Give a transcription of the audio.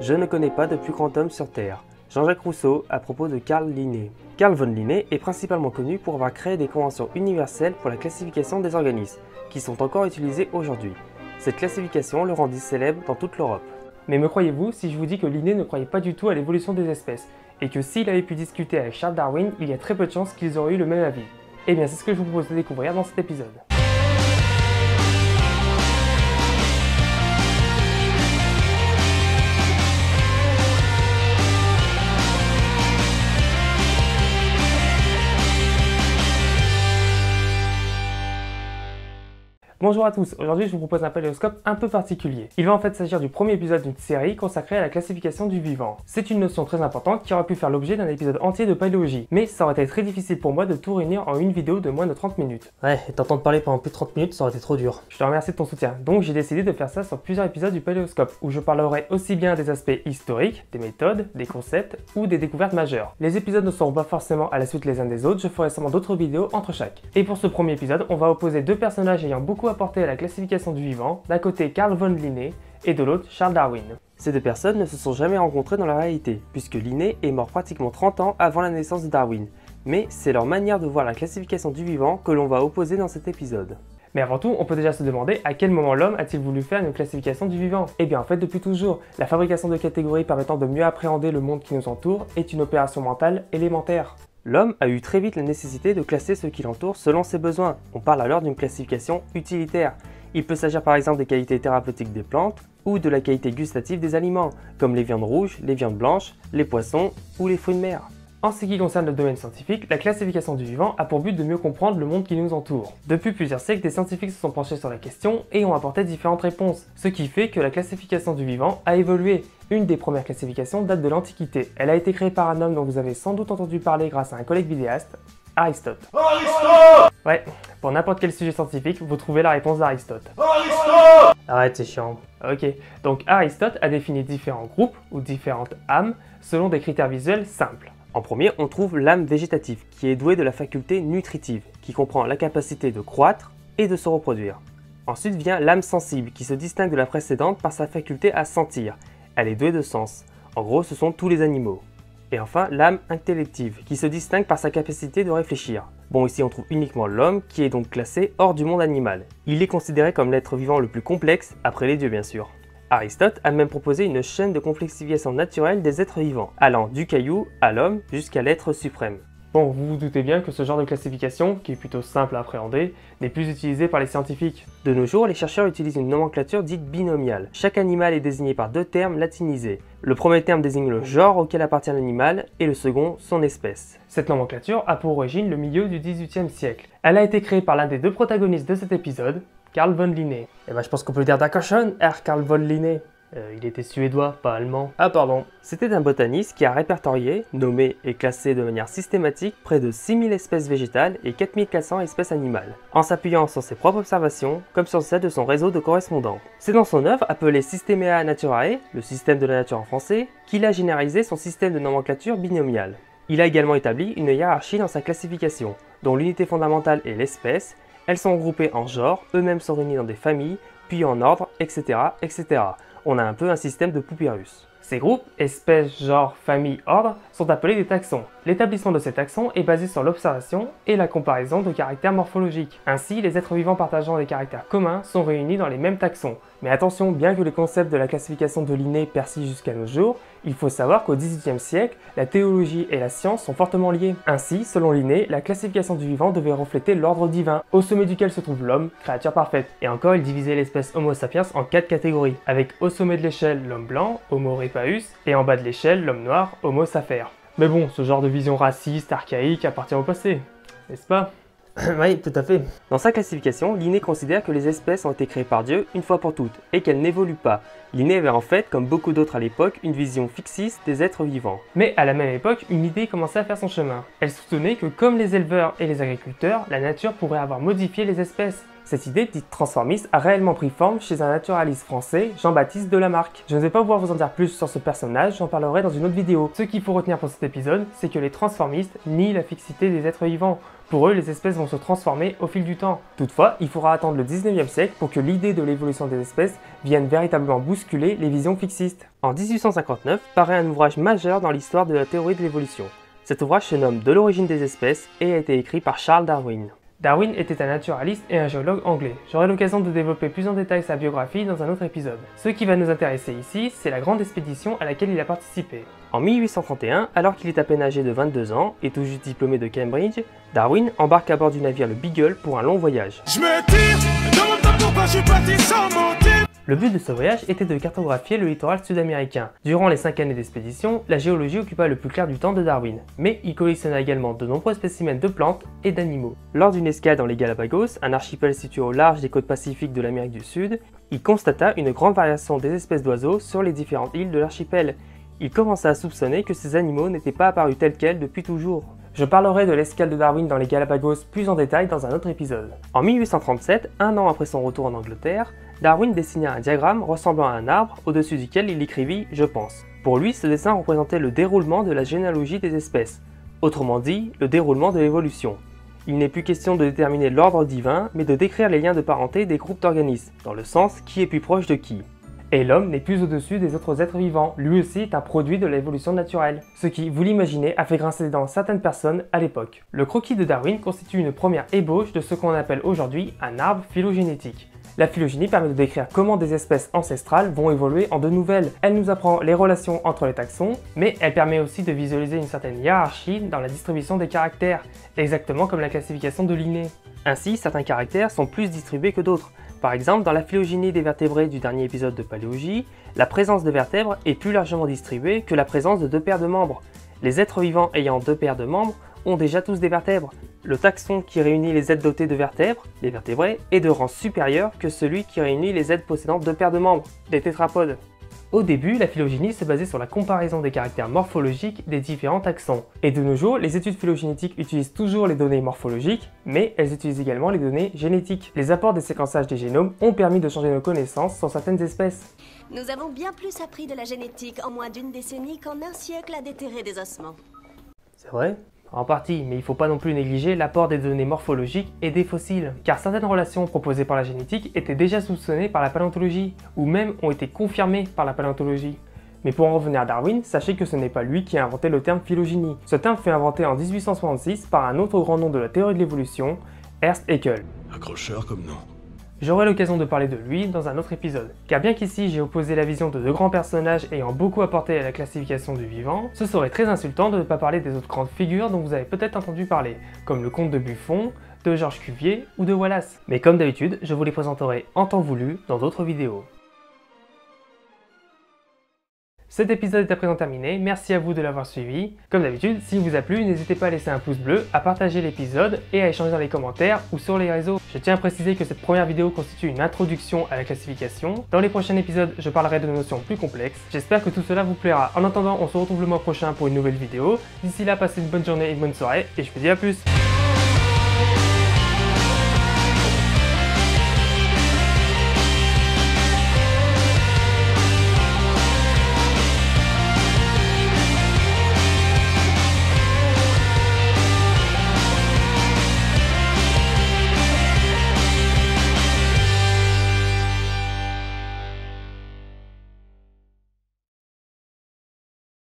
Je ne connais pas de plus grand homme sur Terre. Jean-Jacques Rousseau à propos de Carl Linné. Carl von Linné est principalement connu pour avoir créé des conventions universelles pour la classification des organismes, qui sont encore utilisées aujourd'hui. Cette classification le rendit célèbre dans toute l'Europe. Mais me croyez-vous si je vous dis que Linné ne croyait pas du tout à l'évolution des espèces, et que s'il avait pu discuter avec Charles Darwin, il y a très peu de chances qu'ils auraient eu le même avis? Eh bien c'est ce que je vous propose de découvrir dans cet épisode. Bonjour à tous, aujourd'hui je vous propose un paléoscope un peu particulier. Il va en fait s'agir du premier épisode d'une série consacrée à la classification du vivant. C'est une notion très importante qui aurait pu faire l'objet d'un épisode entier de paléologie, mais ça aurait été très difficile pour moi de tout réunir en une vidéo de moins de 30 minutes. Ouais, et t'entendre parler pendant plus de 30 minutes, ça aurait été trop dur. Je te remercie de ton soutien, donc j'ai décidé de faire ça sur plusieurs épisodes du paléoscope, où je parlerai aussi bien des aspects historiques, des méthodes, des concepts ou des découvertes majeures. Les épisodes ne seront pas forcément à la suite les uns des autres, je ferai sûrement d'autres vidéos entre chaque. Et pour ce premier épisode, on va opposer deux personnages ayant beaucoup apporté à la classification du vivant, d'un côté Carl von Linné et de l'autre Charles Darwin. Ces deux personnes ne se sont jamais rencontrées dans la réalité, puisque Linné est mort pratiquement 30 ans avant la naissance de Darwin. Mais c'est leur manière de voir la classification du vivant que l'on va opposer dans cet épisode. Mais avant tout, on peut déjà se demander à quel moment l'homme a-t-il voulu faire une classification du vivant? Eh bien en fait depuis toujours, la fabrication de catégories permettant de mieux appréhender le monde qui nous entoure est une opération mentale élémentaire. L'homme a eu très vite la nécessité de classer ce qui l'entoure selon ses besoins. On parle alors d'une classification utilitaire. Il peut s'agir par exemple des qualités thérapeutiques des plantes ou de la qualité gustative des aliments, comme les viandes rouges, les viandes blanches, les poissons ou les fruits de mer. En ce qui concerne le domaine scientifique, la classification du vivant a pour but de mieux comprendre le monde qui nous entoure. Depuis plusieurs siècles, des scientifiques se sont penchés sur la question et ont apporté différentes réponses, ce qui fait que la classification du vivant a évolué. Une des premières classifications date de l'Antiquité. Elle a été créée par un homme dont vous avez sans doute entendu parler grâce à un collègue vidéaste, Aristote. Aristote! Ouais, pour n'importe quel sujet scientifique, vous trouvez la réponse d'Aristote. Aristote! Arrête, c'est chiant. Ok, donc Aristote a défini différents groupes ou différentes âmes selon des critères visuels simples. En premier, on trouve l'âme végétative, qui est douée de la faculté nutritive, qui comprend la capacité de croître et de se reproduire. Ensuite vient l'âme sensible, qui se distingue de la précédente par sa faculté à sentir. Elle est douée de sens. En gros, ce sont tous les animaux. Et enfin, l'âme intellective, qui se distingue par sa capacité de réfléchir. Bon, ici on trouve uniquement l'homme, qui est donc classé hors du monde animal. Il est considéré comme l'être vivant le plus complexe, après les dieux bien sûr. Aristote a même proposé une chaîne de complexification naturelle des êtres vivants, allant du caillou à l'homme jusqu'à l'être suprême. Bon, vous vous doutez bien que ce genre de classification, qui est plutôt simple à appréhender, n'est plus utilisé par les scientifiques. De nos jours, les chercheurs utilisent une nomenclature dite binomiale. Chaque animal est désigné par deux termes latinisés. Le premier terme désigne le genre auquel appartient l'animal et le second son espèce. Cette nomenclature a pour origine le milieu du XVIIIe siècle. Elle a été créée par l'un des deux protagonistes de cet épisode, Carl von Linné. Eh ben je pense qu'on peut dire Dankeschön, Herr Carl von Linné. Il était suédois, pas allemand. Ah pardon. C'était un botaniste qui a répertorié, nommé et classé de manière systématique près de 6000 espèces végétales et 4400 espèces animales, en s'appuyant sur ses propres observations comme sur celles de son réseau de correspondants. C'est dans son œuvre appelée Systemata Naturae, le système de la nature en français, qu'il a généralisé son système de nomenclature binomiale. Il a également établi une hiérarchie dans sa classification, dont l'unité fondamentale est l'espèce. Elles sont regroupées en genres, eux-mêmes sont réunis dans des familles, puis en ordre, etc., etc. On a un peu un système de Poupérus. Ces groupes, espèces, genres, familles, ordres, sont appelés des taxons. L'établissement de ces taxons est basé sur l'observation et la comparaison de caractères morphologiques. Ainsi, les êtres vivants partageant des caractères communs sont réunis dans les mêmes taxons. Mais attention, bien que le concept de la classification de Linné persiste jusqu'à nos jours, il faut savoir qu'au XVIIIe siècle, la théologie et la science sont fortement liées. Ainsi, selon Linné, la classification du vivant devait refléter l'ordre divin, au sommet duquel se trouve l'homme, créature parfaite. Et encore, il divisait l'espèce Homo sapiens en 4 catégories, avec au sommet de l'échelle l'homme blanc, Homo rhepaeus, et en bas de l'échelle l'homme noir, Homo sacer. Mais bon, ce genre de vision raciste, archaïque, appartient au passé, n'est-ce pas? Oui, tout à fait. Dans sa classification, Linné considère que les espèces ont été créées par Dieu une fois pour toutes, et qu'elles n'évoluent pas. Linné avait en fait, comme beaucoup d'autres à l'époque, une vision fixiste des êtres vivants. Mais à la même époque, une idée commençait à faire son chemin. Elle soutenait que comme les éleveurs et les agriculteurs, la nature pourrait avoir modifié les espèces. Cette idée dite transformiste a réellement pris forme chez un naturaliste français, Jean-Baptiste Delamarck. Je ne vais pas pouvoir vous en dire plus sur ce personnage, j'en parlerai dans une autre vidéo. Ce qu'il faut retenir pour cet épisode, c'est que les transformistes nient la fixité des êtres vivants. Pour eux, les espèces vont se transformer au fil du temps. Toutefois, il faudra attendre le 19e siècle pour que l'idée de l'évolution des espèces vienne véritablement bousculer les visions fixistes. En 1859 paraît un ouvrage majeur dans l'histoire de la théorie de l'évolution. Cet ouvrage se nomme De l'origine des espèces et a été écrit par Charles Darwin. Darwin était un naturaliste et un géologue anglais. J'aurai l'occasion de développer plus en détail sa biographie dans un autre épisode. Ce qui va nous intéresser ici, c'est la grande expédition à laquelle il a participé. En 1831, alors qu'il est à peine âgé de 22 ans et tout juste diplômé de Cambridge, Darwin embarque à bord du navire le Beagle pour un long voyage. Je me tire, demande pas pourquoi je suis parti sans mentir. Le but de ce voyage était de cartographier le littoral sud-américain. Durant les 5 années d'expédition, la géologie occupa le plus clair du temps de Darwin, mais il collectionna également de nombreux spécimens de plantes et d'animaux. Lors d'une escale dans les Galapagos, un archipel situé au large des côtes pacifiques de l'Amérique du Sud, il constata une grande variation des espèces d'oiseaux sur les différentes îles de l'archipel. Il commença à soupçonner que ces animaux n'étaient pas apparus tels quels depuis toujours. Je parlerai de l'escale de Darwin dans les Galapagos plus en détail dans un autre épisode. En 1837, un an après son retour en Angleterre, Darwin dessina un diagramme ressemblant à un arbre au-dessus duquel il écrivit « Je pense ». Pour lui, ce dessin représentait le déroulement de la généalogie des espèces, autrement dit, le déroulement de l'évolution. Il n'est plus question de déterminer l'ordre divin, mais de décrire les liens de parenté des groupes d'organismes, dans le sens qui est plus proche de qui. Et l'homme n'est plus au-dessus des autres êtres vivants, lui aussi est un produit de l'évolution naturelle. Ce qui, vous l'imaginez, a fait grincer des dents certaines personnes à l'époque. Le croquis de Darwin constitue une première ébauche de ce qu'on appelle aujourd'hui un arbre phylogénétique. La phylogénie permet de décrire comment des espèces ancestrales vont évoluer en de nouvelles. Elle nous apprend les relations entre les taxons, mais elle permet aussi de visualiser une certaine hiérarchie dans la distribution des caractères, exactement comme la classification de Linné. Ainsi, certains caractères sont plus distribués que d'autres. Par exemple, dans la phylogénie des vertébrés du dernier épisode de Paléogie, la présence de vertèbres est plus largement distribuée que la présence de 2 paires de membres. Les êtres vivants ayant 2 paires de membres ont déjà tous des vertèbres. Le taxon qui réunit les êtres dotés de vertèbres, les vertébrés, est de rang supérieur que celui qui réunit les êtres possédant 2 paires de membres, les tétrapodes. Au début, la phylogénie se basait sur la comparaison des caractères morphologiques des différents taxons. Et de nos jours, les études phylogénétiques utilisent toujours les données morphologiques, mais elles utilisent également les données génétiques. Les apports des séquençages des génomes ont permis de changer nos connaissances sur certaines espèces. Nous avons bien plus appris de la génétique en moins d'1 décennie qu'en un siècle à déterrer des ossements. C'est vrai ? En partie, mais il ne faut pas non plus négliger l'apport des données morphologiques et des fossiles, car certaines relations proposées par la génétique étaient déjà soupçonnées par la paléontologie, ou même ont été confirmées par la paléontologie. Mais pour en revenir à Darwin, sachez que ce n'est pas lui qui a inventé le terme phylogénie. Ce terme fut inventé en 1866 par un autre grand nom de la théorie de l'évolution, Ernst Haeckel. Accrocheur comme nom. J'aurai l'occasion de parler de lui dans un autre épisode, car bien qu'ici j'ai opposé la vision de 2 grands personnages ayant beaucoup apporté à la classification du vivant, ce serait très insultant de ne pas parler des autres grandes figures dont vous avez peut-être entendu parler, comme le comte de Buffon, de Georges Cuvier ou de Wallace. Mais comme d'habitude, je vous les présenterai en temps voulu dans d'autres vidéos. Cet épisode est à présent terminé, merci à vous de l'avoir suivi. Comme d'habitude, s'il vous a plu, n'hésitez pas à laisser un pouce bleu, à partager l'épisode et à échanger dans les commentaires ou sur les réseaux. Je tiens à préciser que cette première vidéo constitue une introduction à la classification. Dans les prochains épisodes, je parlerai de notions plus complexes. J'espère que tout cela vous plaira. En attendant, on se retrouve le mois prochain pour une nouvelle vidéo. D'ici là, passez une bonne journée et une bonne soirée et je vous dis à plus.